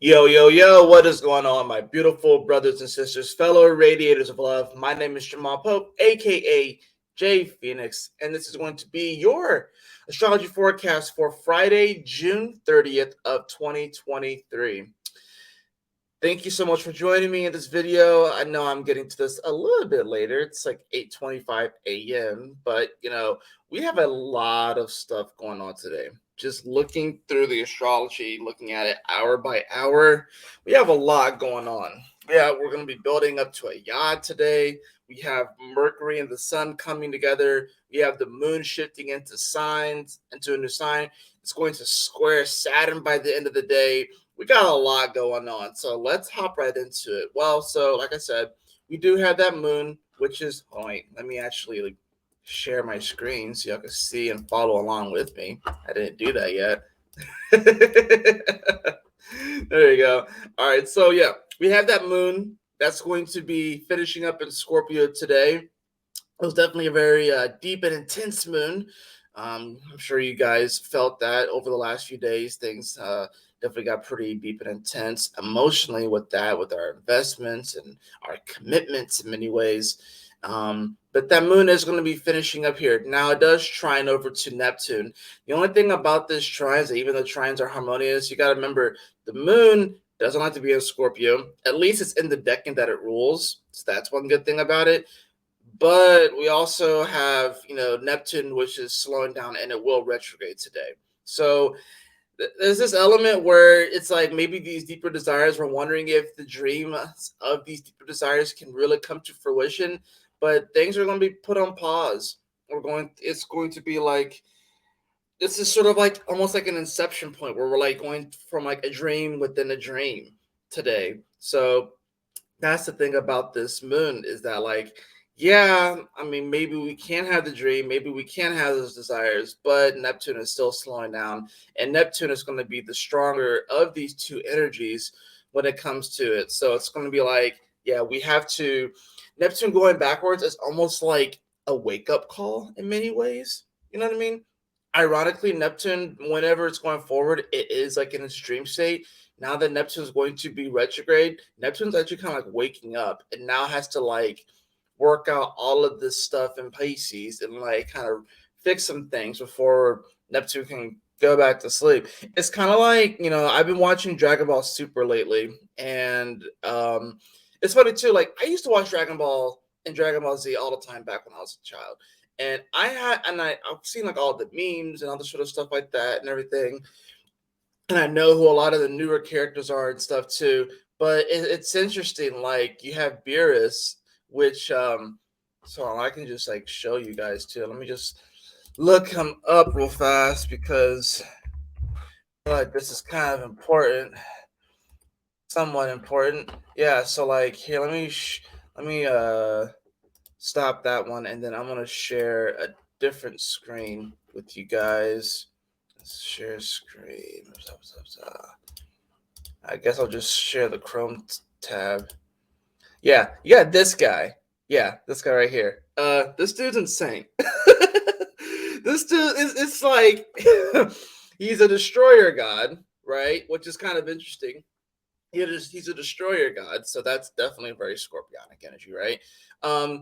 Yo, yo, yo, what is going on, my beautiful brothers and sisters, fellow radiators of love? My name is Jamal Pope, aka J Fenixx, and this is going to be your astrology forecast for Friday, June 30th of 2023. Thank you so much for joining me in this video. I know I'm getting to this a little bit later. It's like 8:25 a.m., but we have a lot of stuff going on today. Just looking through the astrology, looking at it hour by hour, we have a lot going on. Yeah, we're going to be building up to a yod today. We have Mercury and the Sun coming together. We have the Moon shifting into a new sign. It's going to square Saturn by the end of the day. We got a lot going on, so let's hop right into it. Well, so like I said, we do have that moon, which is let me actually share my screen so y'all can see and follow along with me. I didn't do that yet. There you go. All right, so yeah, we have that moon that's going to be finishing up in Scorpio today. It was definitely a very deep and intense moon. I'm sure you guys felt that over the last few days. Things definitely got pretty deep and intense emotionally with that, with our investments and our commitments in many ways. But that moon is going to be finishing up here. Now, it does trine over to Neptune. The only thing about this trine is that even though trines are harmonious, you got to remember the moon doesn't have to be in Scorpio. At least it's in the decan that it rules. So that's one good thing about it. But we also have, Neptune, which is slowing down, and it will retrograde today. So there's this element where it's like maybe these deeper desires, we're wondering if the dream of these deeper desires can really come to fruition, but things are going to be put on pause. It's going to be like, this is sort of like almost like an inception point where we're like going from like a dream within a dream today. So that's the thing about this moon is that, like, yeah, I mean, maybe we can have the dream, maybe we can have those desires, but Neptune is still slowing down, and Neptune is going to be the stronger of these two energies when it comes to it. So it's going to be like, yeah, we have to. Neptune going backwards is almost like a wake up call in many ways. You know what I mean? Ironically, Neptune, whenever it's going forward, it is like in its dream state. Now that Neptune's going to be retrograde, Neptune's actually kind of like waking up and now has to like work out all of this stuff in Pisces and like kind of fix some things before Neptune can go back to sleep. It's kind of like, I've been watching Dragon Ball Super lately, and it's funny too. Like, I used to watch Dragon Ball and Dragon Ball Z all the time back when I was a child. And I've seen like all the memes and all the sort of stuff like that and everything, and I know who a lot of the newer characters are and stuff too. But it's interesting. Like, you have Beerus, which so I can just like show you guys too. Let me just look him up real fast because like this is kind of important, somewhat important. Yeah. So like here, let me stop that one, and then I'm gonna share a different screen with you guys. Let's share screen. I guess I'll just share the Chrome tab. Yeah, you got this guy. Yeah, this guy right here. This dude's insane. This dude is, it's like he's a destroyer god, right? Which is kind of interesting. He's a destroyer god, so that's definitely a very scorpionic energy, right?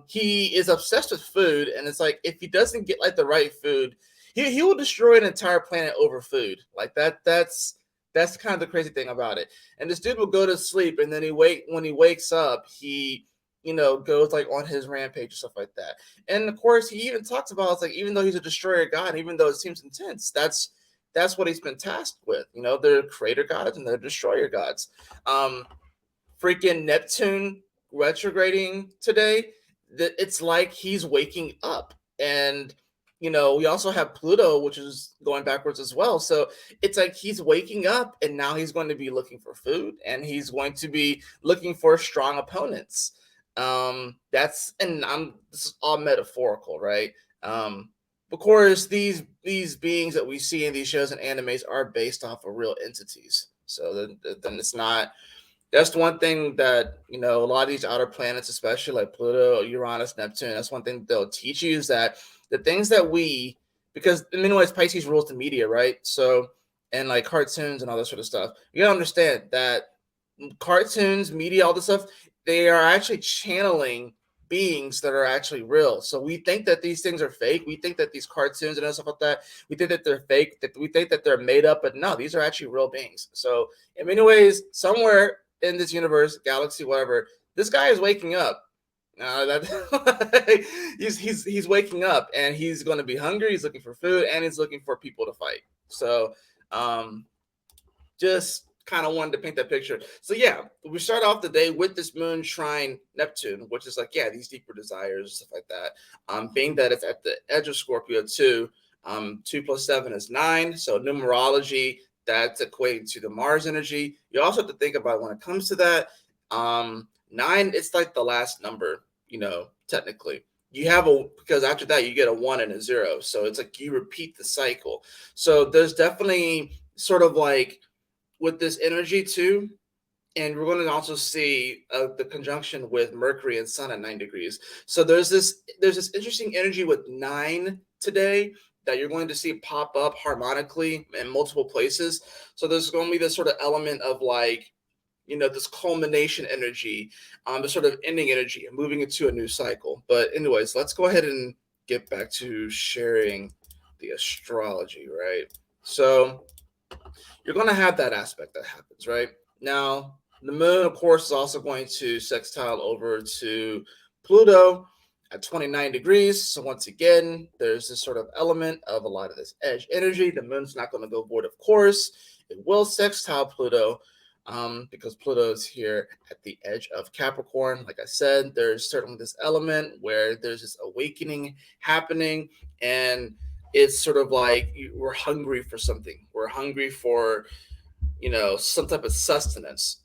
He is obsessed with food, and it's like if he doesn't get like the right food, he will destroy an entire planet over food. Like that's kind of the crazy thing about it. And this dude will go to sleep, and then when he wakes up, he goes like on his rampage and stuff like that. And of course, he even talks about it's like even though he's a destroyer god, even though it seems intense, that's what he's been tasked with. They're creator gods and they're destroyer gods. Freaking Neptune retrograding today, that it's like he's waking up. And we also have Pluto, which is going backwards as well. So it's like he's waking up, and now he's going to be looking for food, and he's going to be looking for strong opponents. This is all metaphorical, right? Of course, these beings that we see in these shows and animes are based off of real entities. So then it's not. That's the one thing that a lot of these outer planets, especially like Pluto, Uranus, Neptune. That's one thing they'll teach you is that the things that because in many ways Pisces rules the media, right? So and like cartoons and all this sort of stuff. You gotta understand that cartoons, media, all this stuff, they are actually channeling beings that are actually real. So we think that these things are fake. We think that these cartoons and stuff like that, we think that they're fake, that we think that they're made up, but no, these are actually real beings. So in many ways, somewhere in this universe, galaxy, whatever, this guy is waking up. That he's waking up and he's going to be hungry. He's looking for food and he's looking for people to fight. So um, just kind of wanted to paint that picture. So yeah, we start off the day with this moon trine Neptune, which is like, yeah, these deeper desires, stuff like that. Being that it's at the edge of Scorpio too. 2 + 7 is 9. So numerology, that's equating to the Mars energy. You also have to think about when it comes to that. 9, it's like the last number, technically. You have because after that you get a 1 and a 0. So it's like you repeat the cycle. So there's definitely sort of like with this energy too, and we're going to also see the conjunction with Mercury and Sun at 9 degrees. So there's this interesting energy with 9 today that you're going to see pop up harmonically in multiple places. So there's going to be this sort of element of like, this culmination energy, the sort of ending energy and moving into a new cycle. But anyways, let's go ahead and get back to sharing the astrology, right? So you're going to have that aspect that happens, right? Now, the moon, of course, is also going to sextile over to Pluto at 29 degrees. So once again, there's this sort of element of a lot of this edge energy. The moon's not going to go void, of course. It will sextile Pluto because Pluto is here at the edge of Capricorn. Like I said, there's certainly this element where there's this awakening happening, and it's sort of like we're hungry for something. We're hungry for, some type of sustenance.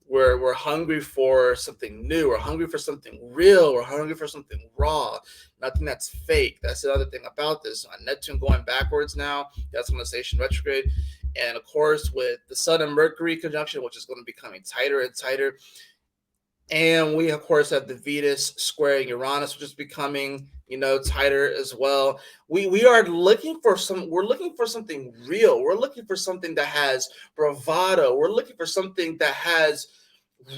We're hungry for something new. We're hungry for something real. We're hungry for something raw. Nothing that's fake. That's the other thing about this. Neptune going backwards now. That's going to station retrograde. And of course, with the Sun and Mercury conjunction, which is going to be becoming tighter and tighter. And we, of course, have the Venus squaring Uranus, which is becoming, tighter as well. We're looking for something real. We're looking for something that has bravado. We're looking for something that has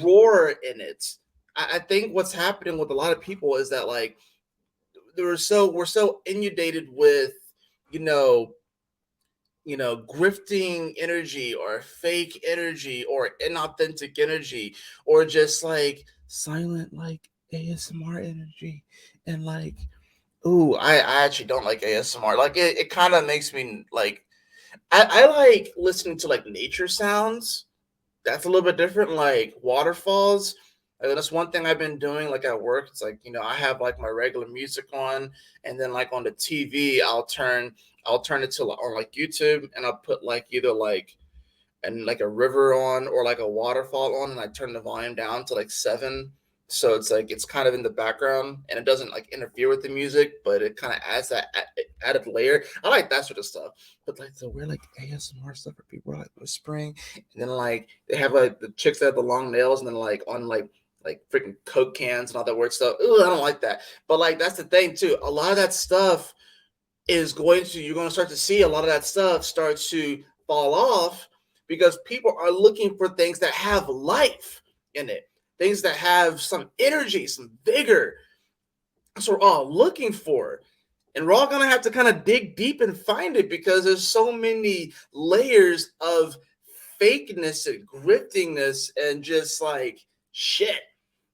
roar in it. I think what's happening with a lot of people is that like we're so inundated with, you know, grifting energy or fake energy or inauthentic energy or just like silent like ASMR energy. And like, ooh, I actually don't like ASMR. Like it kind of makes me like I like listening to like nature sounds. That's a little bit different, like waterfalls. That's one thing I've been doing like at work. It's like, I have like my regular music on, and then like on the TV, I'll turn it to on like YouTube, and I'll put like either like and like a river on or like a waterfall on, and I turn the volume down to like 7. So it's like it's kind of in the background and it doesn't like interfere with the music, but it kind of adds that added layer. I like that sort of stuff. But like the weird like ASMR stuff where people are like whispering, and then like they have like the chicks that have the long nails and then like on like freaking Coke cans and all that weird stuff. Ooh, I don't like that. But like that's the thing too. A lot of that stuff you're going to start to see a lot of that stuff start to fall off because people are looking for things that have life in it, things that have some energy, some vigor. That's what we're all looking for. And we're all going to have to kind of dig deep and find it because there's so many layers of fakeness and griftingness and just like shit.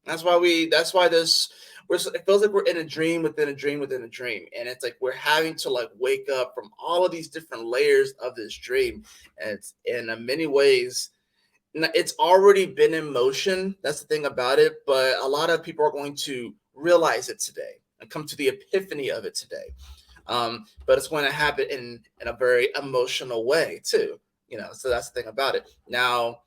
That's why it feels like we're in a dream within a dream within a dream. And it's like we're having to like wake up from all of these different layers of this dream. And it's in many ways, it's already been in motion. That's the thing about it. But a lot of people are going to realize it today and come to the epiphany of it today. But it's going to happen in a very emotional way too. So that's the thing about it. Now,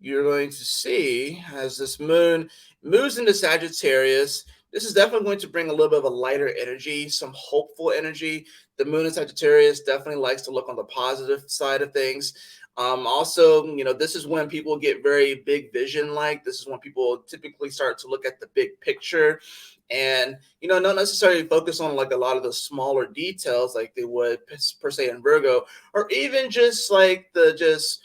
you're going to see as this moon moves into Sagittarius, this is definitely going to bring a little bit of a lighter energy, some hopeful energy. The moon in Sagittarius definitely likes to look on the positive side of things. Also, this is when people get very big vision like. This is when people typically start to look at the big picture and, not necessarily focus on like a lot of the smaller details like they would per se in Virgo, or even just like the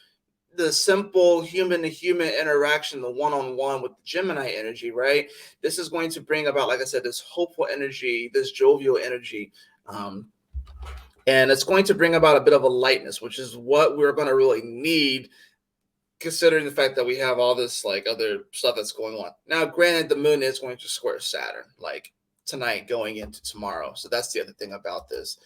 simple human to human interaction, the one on one with the Gemini energy, right? This is going to bring about, like I said, this hopeful energy, this jovial energy. And it's going to bring about a bit of a lightness, which is what we're going to really need, considering the fact that we have all this like other stuff that's going on. Now, granted, the moon is going to square Saturn like tonight going into tomorrow. So that's the other thing about this.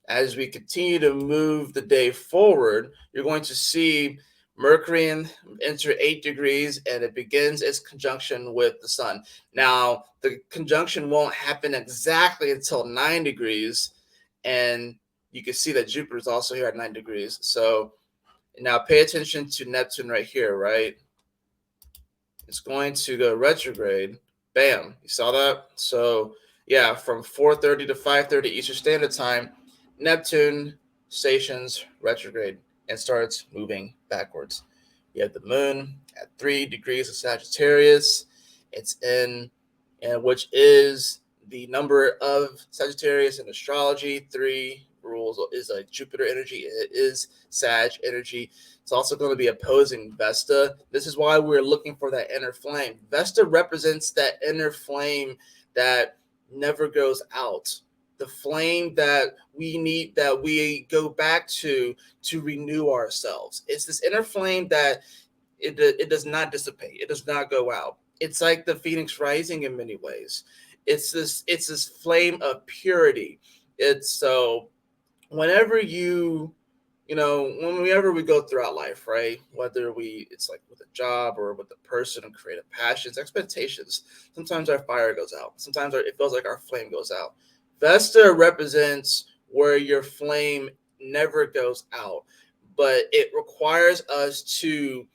As we continue to move the day forward, you're going to see Mercury enter 8 degrees and it begins its conjunction with the sun. Now, the conjunction won't happen exactly until 9 degrees. And you can see that Jupiter is also here at 9 degrees. So now pay attention to Neptune right here, right? It's going to go retrograde. Bam. You saw that? So yeah, from 4:30 to 5:30 Eastern Standard Time, Neptune stations retrograde and starts moving backwards. You have the moon at 3 degrees of Sagittarius. It's in, and which is the number of Sagittarius in astrology. 3 rules is like Jupiter energy. It is Sag energy. It's also going to be opposing Vesta. This is why we're looking for that inner flame. Vesta represents that inner flame that never goes out. The flame that we need, that we go back to renew ourselves. It's this inner flame that it does not dissipate. It does not go out. It's like the Phoenix rising in many ways. It's this flame of purity. It's so whenever whenever we go throughout life, right? Whether it's like with a job or with a person and creative passions, expectations, sometimes our fire goes out. Sometimes it feels like our flame goes out. Vesta represents where your flame never goes out, but it requires us to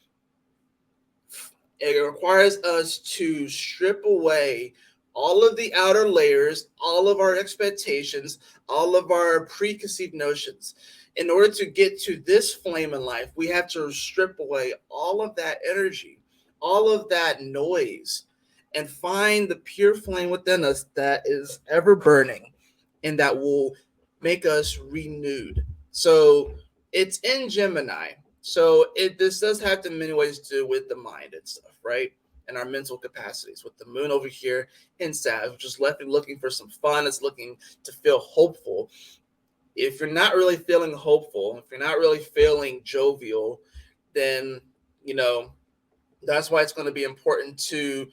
strip away all of the outer layers, all of our expectations, all of our preconceived notions. In order to get to this flame in life, we have to strip away all of that energy, all of that noise, and find the pure flame within us that is ever burning and that will make us renewed. So it's in Gemini. So this does have in many ways to do with the mind and stuff, right? And our mental capacities. With the moon over here in Sag, which is left looking for some fun, it's looking to feel hopeful. If you're not really feeling hopeful, if you're not really feeling jovial, then that's why it's going to be important to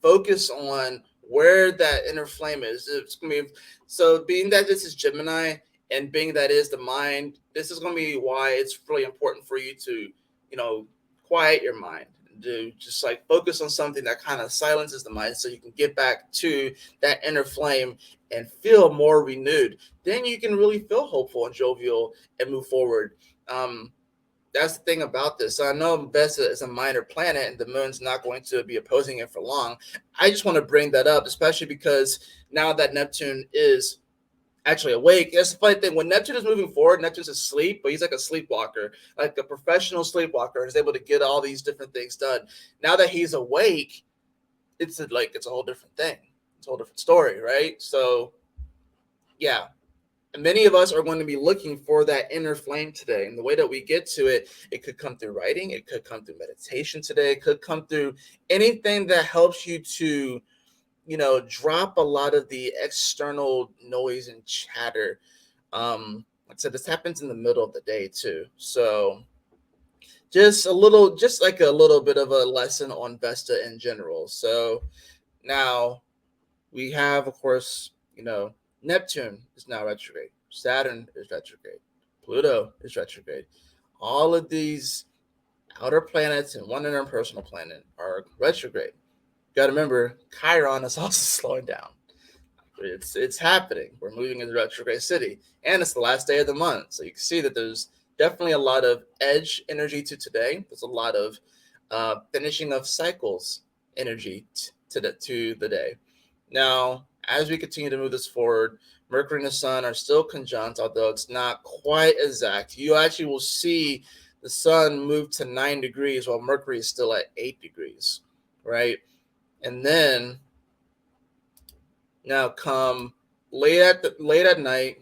focus on where that inner flame is. It's going to be so being that this is Gemini and being that is the mind, this is going to be why it's really important for you to, quiet your mind, to just like focus on something that kind of silences the mind so you can get back to that inner flame and feel more renewed. Then you can really feel hopeful and jovial and move forward. That's the thing about this. So I know Vesta is a minor planet and the moon's not going to be opposing it for long. I just want to bring that up, especially because now that Neptune is actually awake. That's the funny thing. When Neptune is moving forward, Neptune's asleep, but he's like a sleepwalker, like a professional sleepwalker, and is able to get all these different things done. Now that he's awake, it's a whole different thing. It's a whole different story, right? So, yeah. And many of us are going to be looking for that inner flame today. And the way that we get to it, it could come through writing, it could come through meditation today, it could come through anything that helps you to drop a lot of the external noise and chatter. Like I said, this happens in the middle of the day too. So just a little bit of a lesson on Vesta in general. So now we have, of course, Neptune is now retrograde. Saturn is retrograde. Pluto is retrograde. All of these outer planets and one inner personal planet are retrograde. Got to remember, Chiron is also slowing down. It's happening. We're moving into retrograde city, and it's the last day of the month. So you can see that there's definitely a lot of edge energy to today. There's a lot of finishing of cycles energy to the day. Now, as we continue to move this forward, Mercury and the Sun are still conjunct, although it's not quite exact. You actually will see the Sun move to 9 degrees while Mercury is still at 8 degrees, right? And then now come late at night,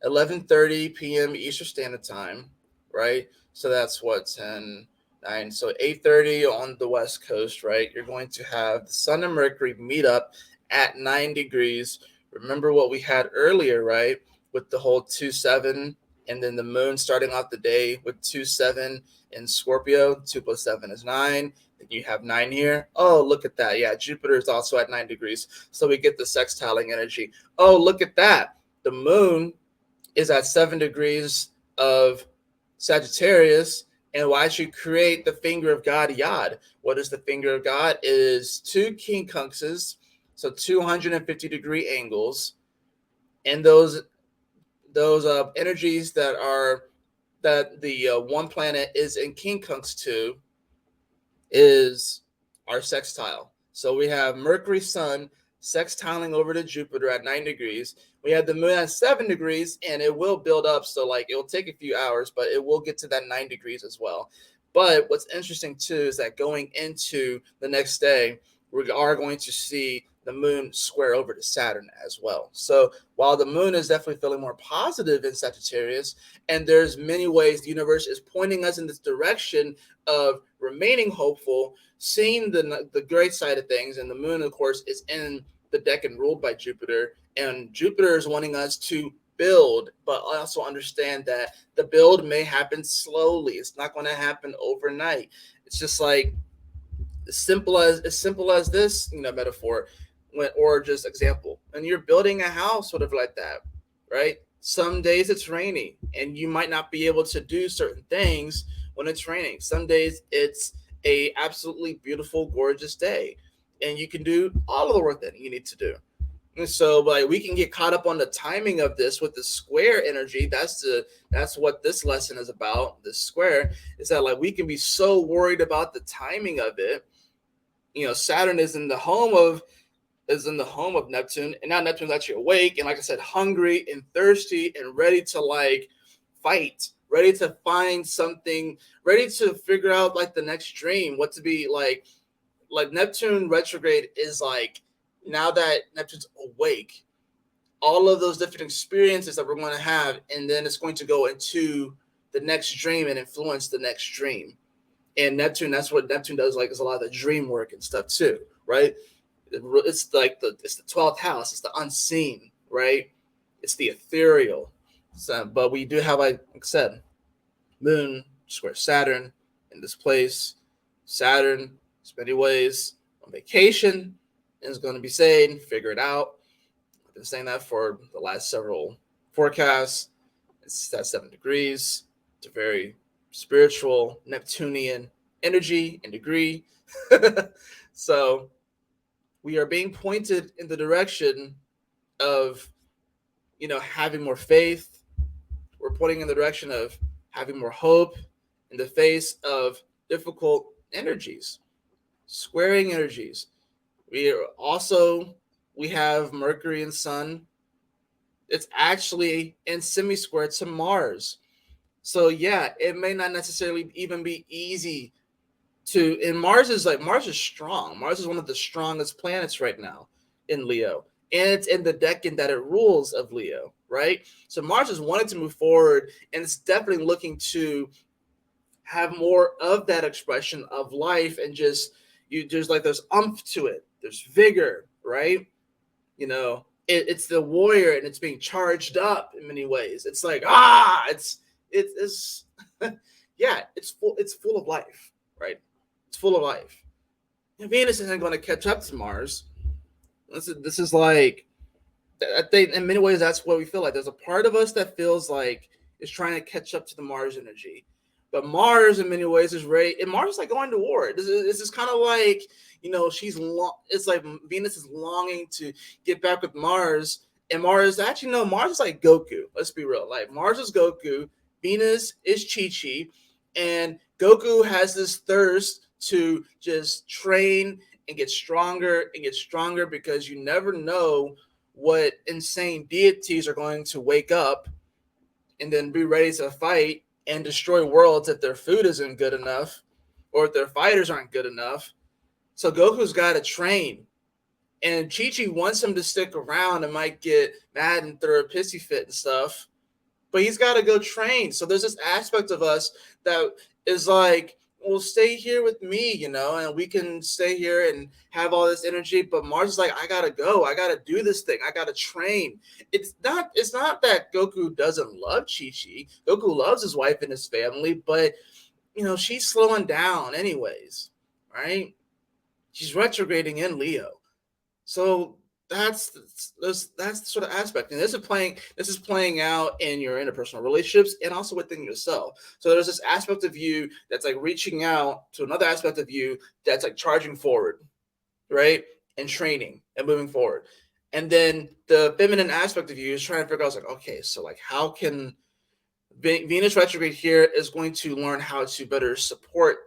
11:30 p.m. Eastern Standard Time, right? So that's what 10, 9. So 8:30 on the West Coast, right? You're going to have the Sun and Mercury meet up at 9 degrees. Remember what we had earlier, right? With the whole 2-7, and then the moon starting off the day with 2-7 in Scorpio. 2 plus 7 is 9. Then you have 9 here. Oh, look at that. Yeah, Jupiter is also at 9 degrees. So we get the sextiling energy. Oh, look at that. The moon is at 7 degrees of Sagittarius, and why should create the finger of God Yod? What is the finger of God? It is two quincunxes, so 250-degree angles, and those energies that the one planet is in quincunx to is our sextile. So we have Mercury Sun sextiling over to Jupiter at 9 degrees. We have the moon at 7 degrees, and it will build up. So, like, it will take a few hours, but it will get to that 9 degrees as well. But what's interesting, too, is that going into the next day, we are going to see the moon square over to Saturn as well. So while the moon is definitely feeling more positive in Sagittarius, and there's many ways the universe is pointing us in this direction of remaining hopeful, seeing the great side of things, and the moon, of course, is in the decan ruled by Jupiter, and Jupiter is wanting us to build, but also understand that the build may happen slowly. It's not going to happen overnight. It's just like as simple as this, metaphor, or just example. And you're building a house, whatever like that, right? Some days it's rainy, and you might not be able to do certain things when it's raining. Some days it's a absolutely beautiful, gorgeous day, and you can do all of the work that you need to do. And so, like, we can get caught up on the timing of this with the square energy. That's what this lesson is about. The square is that, like, we can be so worried about the timing of it. Saturn is in the home of Neptune, and now Neptune's actually awake and, like I said, hungry and thirsty and ready to, like, fight, ready to find something, ready to figure out, like, the next dream, what to be like. Neptune retrograde is like, now that Neptune's awake, all of those different experiences that we're going to have, and then it's going to go into the next dream and influence the next dream. And Neptune, that's what Neptune does. Like, is a lot of the dream work and stuff too, right? It's like it's the 12th house. It's the unseen, right? It's the ethereal. So, but we do have, like I said, Moon square Saturn in this place. Saturn, in many ways, on vacation, and is going to be saying, figure it out. I've been saying that for the last several forecasts. It's at 7 degrees. It's a very spiritual Neptunian energy and degree. So we are being pointed in the direction of, having more faith. We're pointing in the direction of having more hope in the face of difficult energies, squaring energies. We have Mercury and Sun. It's actually in semi-square to Mars. So yeah, it may not necessarily even be easy and Mars is strong. Mars is one of the strongest planets right now in Leo. And it's in the decan that it rules of Leo, right? So Mars is wanting to move forward, and it's definitely looking to have more of that expression of life, and there's umph to it. There's vigor, right? It's the warrior, and it's being charged up in many ways. It's like, it's yeah, it's full of life, right? It's full of life. And Venus isn't going to catch up to Mars. This is like, I think in many ways that's what we feel like. There's a part of us that feels like it's trying to catch up to the Mars energy, but Mars in many ways is ready. And Mars is like going to war. This is kind of like, it's like Venus is longing to get back with Mars, and Mars actually, no, Mars is like Goku. Let's be real. Like, Mars is Goku, Venus is Chi-Chi, and Goku has this thirst to just train and get stronger and get stronger, because you never know what insane deities are going to wake up and then be ready to fight and destroy worlds if their food isn't good enough or if their fighters aren't good enough. So Goku's got to train. And Chi-Chi wants him to stick around and might get mad and throw a pissy fit and stuff, but he's got to go train. So there's this aspect of us that is like, well, stay here with me, and we can stay here and have all this energy. But Mars is like, I gotta go. I gotta do this thing. I gotta train. It's not that Goku doesn't love Chi-Chi. Goku loves his wife and his family, but she's slowing down anyways, right? She's retrograding in Leo. So that's the sort of aspect, and this is playing out in your interpersonal relationships and also within yourself. So there's this aspect of you that's like reaching out to another aspect of you that's like charging forward, right, and training and moving forward. And then the feminine aspect of you is trying to figure out, like, okay, so like how can Venus retrograde here is going to learn how to better support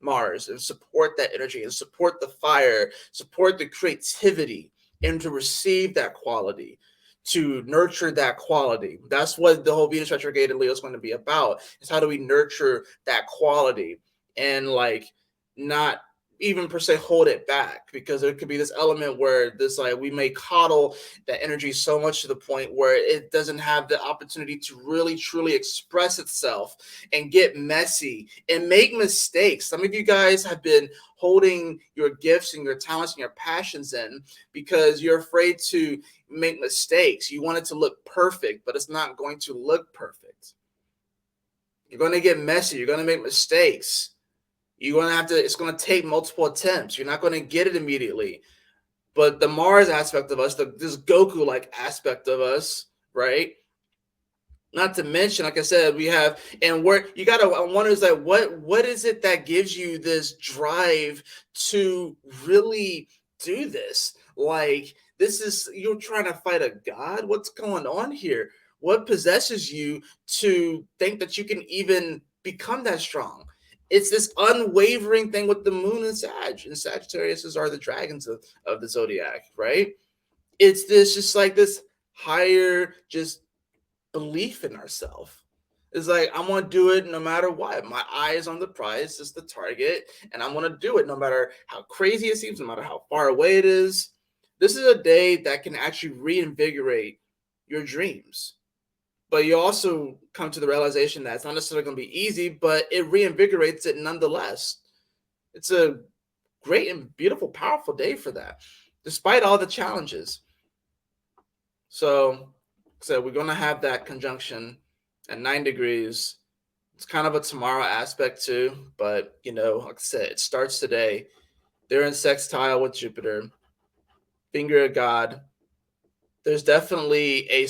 Mars and support that energy and support the fire, support the creativity, and to receive that quality, to nurture that quality. That's what the whole Venus retrograde in Leo is going to be about. Is how do we nurture that quality and like not even per se hold it back, because there could be this element where this like we may coddle that energy so much to the point where it doesn't have the opportunity to really truly express itself and get messy and make mistakes. Some of you guys have been holding your gifts and your talents and your passions in because you're afraid to make mistakes. You want it to look perfect, but it's not going to look perfect. You're going to get messy. You're going to make mistakes. You're going to have to, it's going to take multiple attempts. You're not going to get it immediately. But the Mars aspect of us, this Goku-like aspect of us, right? Not to mention, like I said, we have, and where you got to wonder is like, what is it that gives you this drive to really do this? Like, you're trying to fight a god? What's going on here? What possesses you to think that you can even become that strong? It's this unwavering thing with the moon and Sag. And Sagittarius are the dragons of the zodiac, right? It's this just like this higher just belief in ourselves. It's like, I want to do it no matter what. My eye is on the prize, it's the target, and I want to do it no matter how crazy it seems, no matter how far away it is. This is a day that can actually reinvigorate your dreams. But you also come to the realization that it's not necessarily going to be easy, but it reinvigorates it nonetheless. It's a great and beautiful, powerful day for that, despite all the challenges. So we're going to have that conjunction at 9 degrees. It's kind of a tomorrow aspect too, but like I said, it starts today. They're in sextile with Jupiter, finger of God. There's definitely a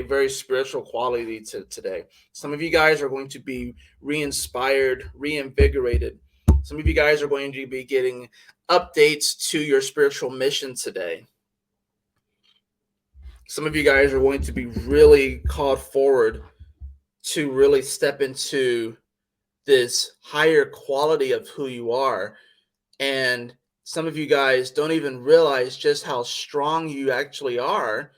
very spiritual quality to today. Some of you guys are going to be re-inspired, reinvigorated. Some of you guys are going to be getting updates to your spiritual mission today. Some of you guys are going to be really called forward to really step into this higher quality of who you are. And some of you guys don't even realize just how strong you actually are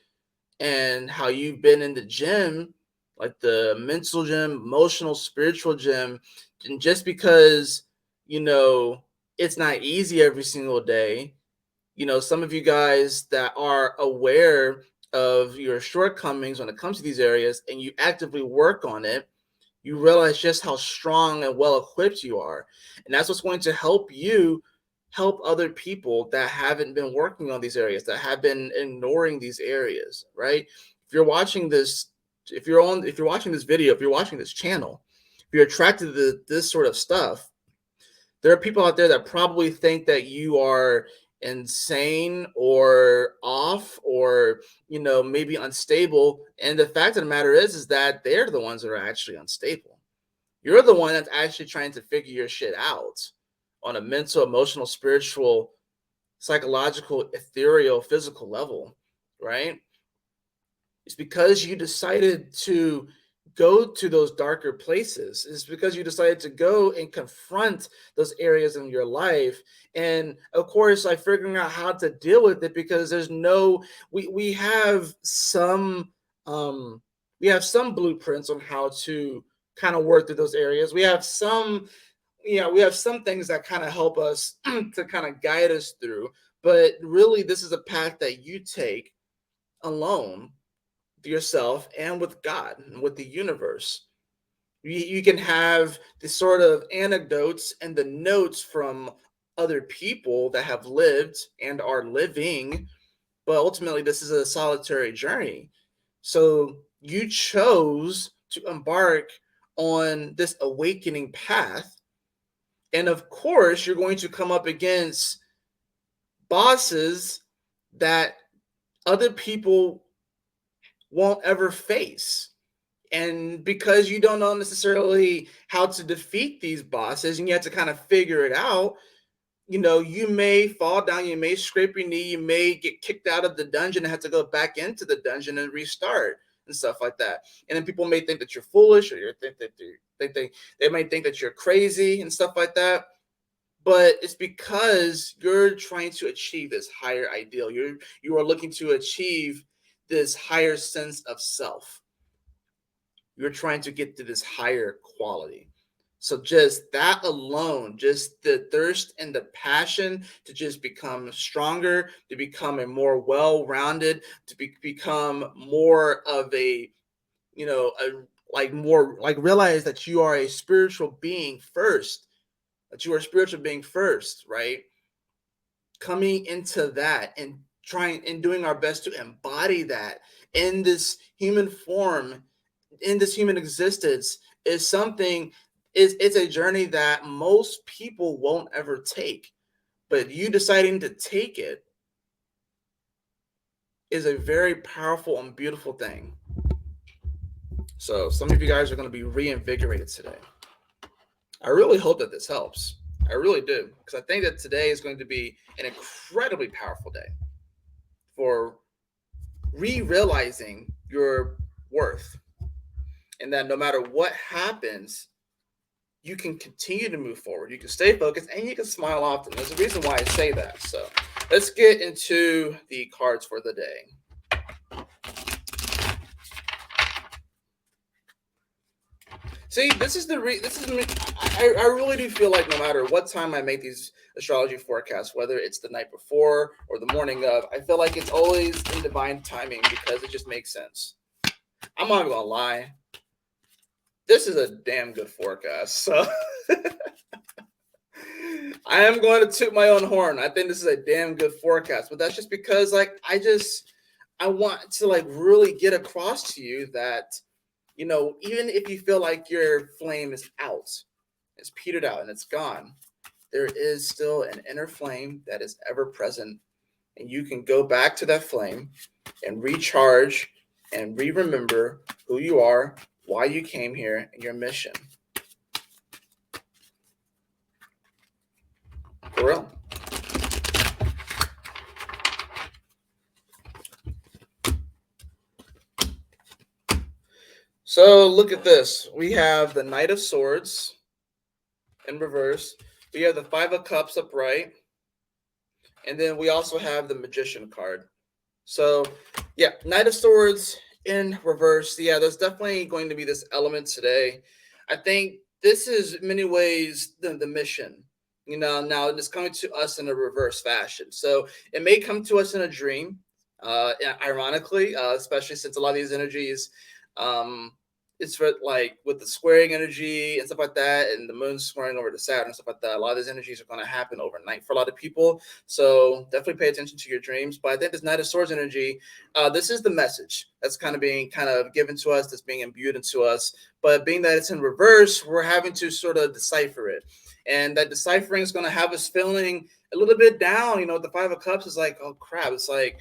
and how you've been in the gym, like the mental gym, emotional, spiritual gym. And just because, it's not easy every single day, some of you guys that are aware of your shortcomings when it comes to these areas and you actively work on it, you realize just how strong and well equipped you are. And that's what's going to help you help other people that haven't been working on these areas, that have been ignoring these areas, right? If you're watching this, if you're watching this video, if you're watching this channel, if you're attracted to this sort of stuff, there are people out there that probably think that you are insane or off or maybe unstable, and the fact of the matter is that they're the ones that are actually unstable. You're the one that's actually trying to figure your shit out on a mental, emotional, spiritual, psychological, ethereal, physical level, right? It's because you decided to go to those darker places. It's because you decided to go and confront those areas in your life. And of course, like figuring out how to deal with it, because there's no, we have some um we have some blueprints on how to kind of work through those areas. We have some, we have some things that kind of help us to kind of guide us through. But really, this is a path that you take alone, yourself, and with God and with the universe. You can have the sort of anecdotes and the notes from other people that have lived and are living, but ultimately, this is a solitary journey. So you chose to embark on this awakening path. And of course, you're going to come up against bosses that other people won't ever face. And because you don't know necessarily how to defeat these bosses and you have to kind of figure it out, you may fall down, you may scrape your knee, you may get kicked out of the dungeon and have to go back into the dungeon and restart and stuff like that. And then people may think that you're foolish, or they might think that you're crazy and stuff like that. But it's because you're trying to achieve this higher ideal. You are looking to achieve this higher sense of self. You're trying to get to this higher quality. So just that alone, just the thirst and the passion to just become stronger, to become a more well-rounded, to become more of a, like more like realize that you are a spiritual being first, right? Coming into that and trying and doing our best to embody that in this human form, in this human existence, is something, it's a journey that most people won't ever take. But you deciding to take it is a very powerful and beautiful thing. So some of you guys are going to be reinvigorated today. I really hope that this helps. I really do, because I think that today is going to be an incredibly powerful day for re-realizing your worth, and that no matter what happens, you can continue to move forward. You can stay focused and you can smile often. There's a reason why I say that. So let's get into the cards for the day. See, this is I really do feel like no matter what time I make these astrology forecasts, whether it's the night before or the morning of, I feel like it's always in divine timing because it just makes sense. I'm not gonna lie. This is a damn good forecast. So I am going to toot my own horn. I think this is a damn good forecast, but that's just because I want to like really get across to you that, even if you feel like your flame is out, it's petered out and it's gone, there is still an inner flame that is ever present. And you can go back to that flame and recharge and remember who you are, why you came here, and your mission. For real. So look at this. We have the Knight of Swords in reverse. We have the Five of Cups upright. And then we also have the Magician card. So, yeah, Knight of Swords in reverse. Yeah, there's definitely going to be this element today. I think this is in many ways the mission. Now it's coming to us in a reverse fashion. So it may come to us in a dream, ironically, especially since a lot of these energies, it's for like with the squaring energy and stuff like that, and the moon squaring over to Saturn and stuff like that. A lot of these energies are going to happen overnight for a lot of people. So definitely pay attention to your dreams. But I think this Knight of Swords energy, this is the message that's kind of being given to us, that's being imbued into us. But being that it's in reverse, we're having to sort of decipher it. And that deciphering is going to have us feeling a little bit down. The Five of Cups is like, oh crap. It's like,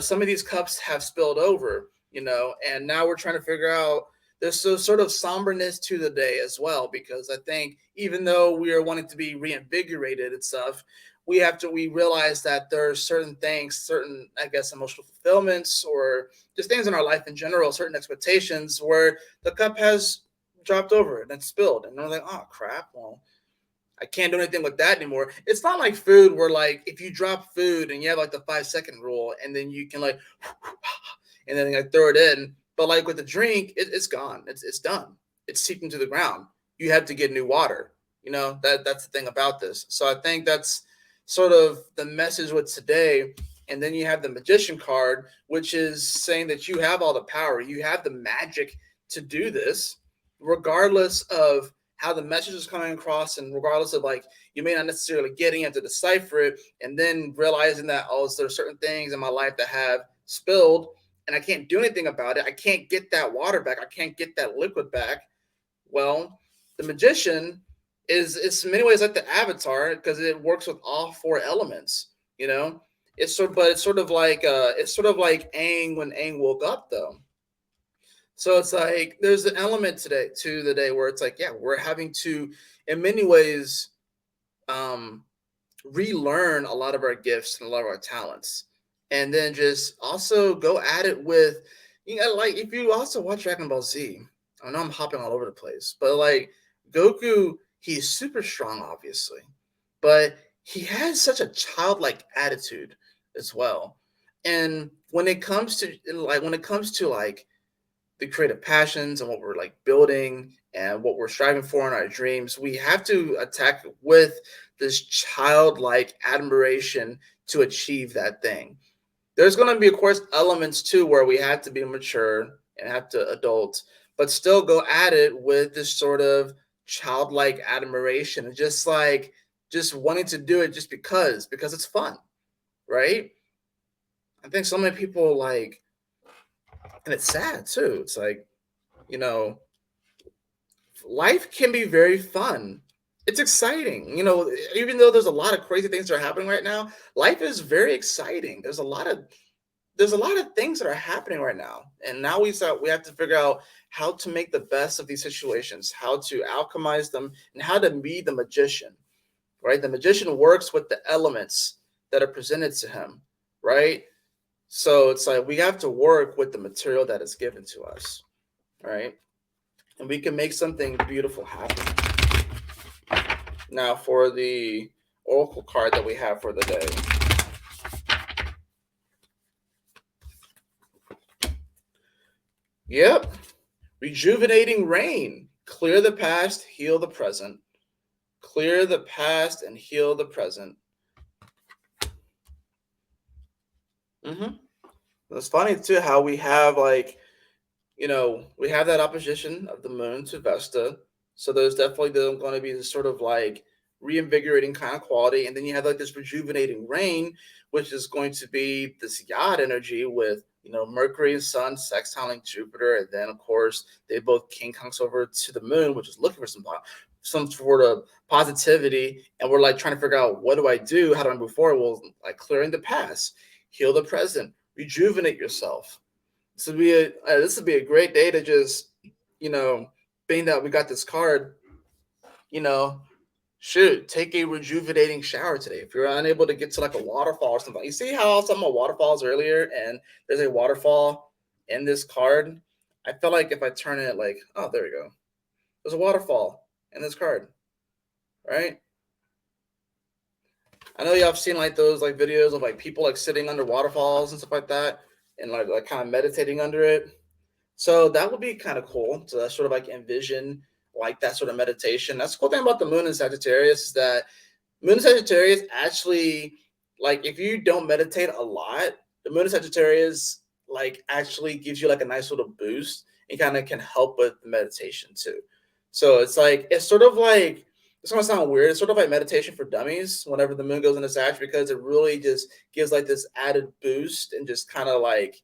some of these cups have spilled over, and now we're trying to figure out, there's a sort of somberness to the day as well, because I think even though we are wanting to be reinvigorated and stuff, we realize that there are certain things, certain, I guess, emotional fulfillments, or just things in our life in general, certain expectations where the cup has dropped over and it's spilled, and we're like, oh crap, well, I can't do anything with that anymore. It's not like food where, like, if you drop food and you have like the 5 second rule, and then you can like and then like throw it in. But like with the drink, it's gone. It's done. It's seeping to the ground. You have to get new water. That's the thing about this. So I think that's sort of the message with today. And then you have the magician card, which is saying that you have all the power. You have the magic to do this, regardless of how the message is coming across, and regardless of, like, you may not necessarily getting it to decipher it, and then realizing that, oh, there are certain things in my life that have spilled and I can't do anything about it. I can't get that water back. I can't get that liquid back. Well, the magician is in many ways like the avatar, because it works with all four elements. It's sort of like Aang when Aang woke up, though. So it's like there's an element today to the day where it's like, yeah, we're having to, in many ways, um, relearn a lot of our gifts and a lot of our talents, and then just also go at it with, like, if you also watch Dragon Ball Z. I know I'm hopping all over the place, but like Goku, he's super strong, obviously, but he has such a childlike attitude as well. And when it comes to like the creative passions and what we're like building and what we're striving for in our dreams, we have to attack with this childlike admiration to achieve that thing. There's going to be, of course, elements too where we have to be mature and have to adult, but still go at it with this sort of childlike admiration, and just wanting to do it just because it's fun, right? I think so many people, like, and it's sad too. It's like, you know, life can be very fun. It's exciting. Even though there's a lot of crazy things that are happening right now, life is very exciting. There's a lot of things that are happening right now. And now we have to figure out how to make the best of these situations, how to alchemize them, and how to be the magician, right? The magician works with the elements that are presented to him, right? So it's like we have to work with the material that is given to us, right? And we can make something beautiful happen. Now, for the oracle card that we have for the day. Yep. Rejuvenating rain. Clear the past, heal the present. Clear the past and heal the present. It's funny too how we have, like, we have that opposition of the moon to Vesta. So there's definitely going to be this sort of like reinvigorating kind of quality. And then you have like this rejuvenating rain, which is going to be this yacht energy with, Mercury and Sun sextiling Jupiter. And then, of course, they both king conks over to the moon, which is looking for some sort of positivity. And we're like trying to figure out, what do I do? How do I move forward? Well, like clearing the past, heal the present, rejuvenate yourself. This would be a great day to just, being that we got this card, you know, shoot, take a rejuvenating shower today. If you're unable to get to like a waterfall or something, you see how I was talking about waterfalls earlier, and there's a waterfall in this card. I feel like if I turn it like, oh, there we go. There's a waterfall in this card, right? I know y'all have seen like those like videos of like people like sitting under waterfalls and stuff like that, and like kind of meditating under it. So that would be kind of cool to sort of like envision like that sort of meditation. That's the cool thing about the moon in Sagittarius, is that moon in Sagittarius actually, like, if you don't meditate a lot, the moon in Sagittarius like actually gives you like a nice little boost and kind of can help with the meditation too. So it's sort of like, it's gonna sound weird. It's sort of like meditation for dummies whenever the moon goes into Sag, because it really just gives like this added boost and just kind of like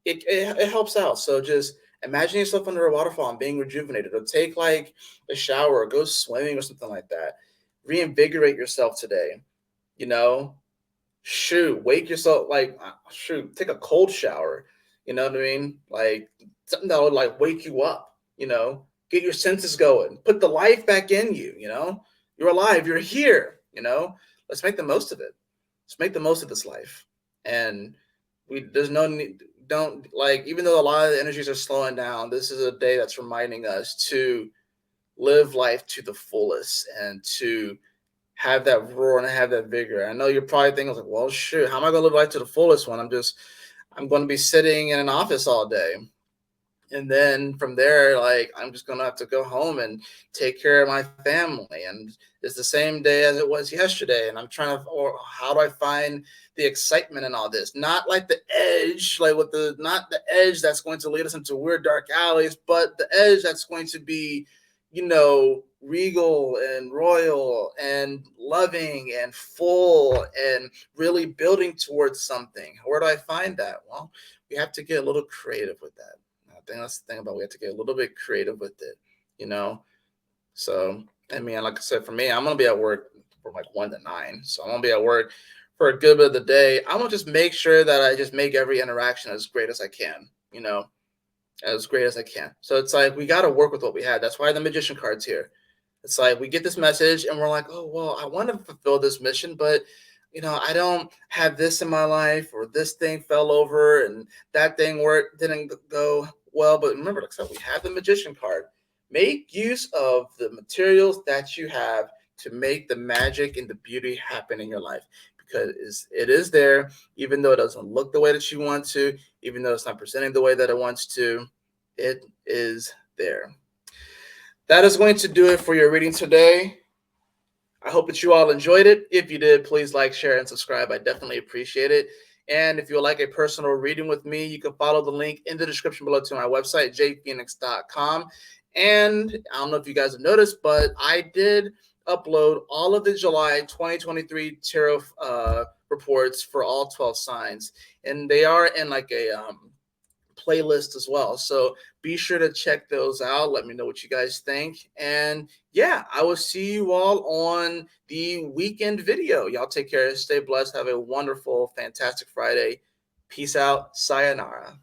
it helps out. So just imagine yourself under a waterfall and being rejuvenated, or take like a shower, or go swimming or something like that. Reinvigorate yourself today. You know, wake yourself, like, take a cold shower. You know what I mean? Like something that would like wake you up. Get your senses going, put the life back in you. You're alive, you're here. let's make the most of it. Let's make the most of this life. And there's no need, don't like, even though a lot of the energies are slowing down, this is a day that's reminding us to live life to the fullest and to have that roar and have that vigor. I know you're probably thinking like, well, shoot, how am I going to live life to the fullest when I'm going to be sitting in an office all day? And then from there, like, I'm just gonna have to go home and take care of my family, and it's the same day as it was yesterday. And I'm trying to, or how do I find the excitement in all this? Not like the edge, like with the not the edge that's going to lead us into weird dark alleys, but the edge that's going to be, regal and royal and loving and full and really building towards something. Where do I find that? Well, we have to get a little creative with that. I think that's the thing about, we have to get a little bit creative with it, you know. So I mean, like I said, for me, I'm gonna be at work from like 1 to 9, so I'm gonna be at work for a good bit of the day. I'm gonna just make sure that I just make every interaction as great as I can, as great as I can. So it's like we got to work with what we had. That's why the magician card's here. It's like we get this message and we're like, oh, well, I want to fulfill this mission, but I don't have this in my life, or this thing fell over and that thing didn't go well. But remember, like I said, we have the magician card. Make use of the materials that you have to make the magic and the beauty happen in your life, because it is there, even though it doesn't look the way that you want to, even though it's not presenting the way that it wants to, it is there. That is going to do it for your reading today. I hope that you all enjoyed it. If you did, please like, share, and subscribe. I definitely appreciate it. And if you would like a personal reading with me, you can follow the link in the description below to my website, jfenixx.com. And I don't know if you guys have noticed, but I did upload all of the July 2023 tarot reports for all 12 signs. And they are in like a playlist as well. So be sure to check those out. Let me know what you guys think. And yeah, I will see you all on the weekend video. Y'all take care. Stay blessed. Have a wonderful, fantastic Friday. Peace out. Sayonara.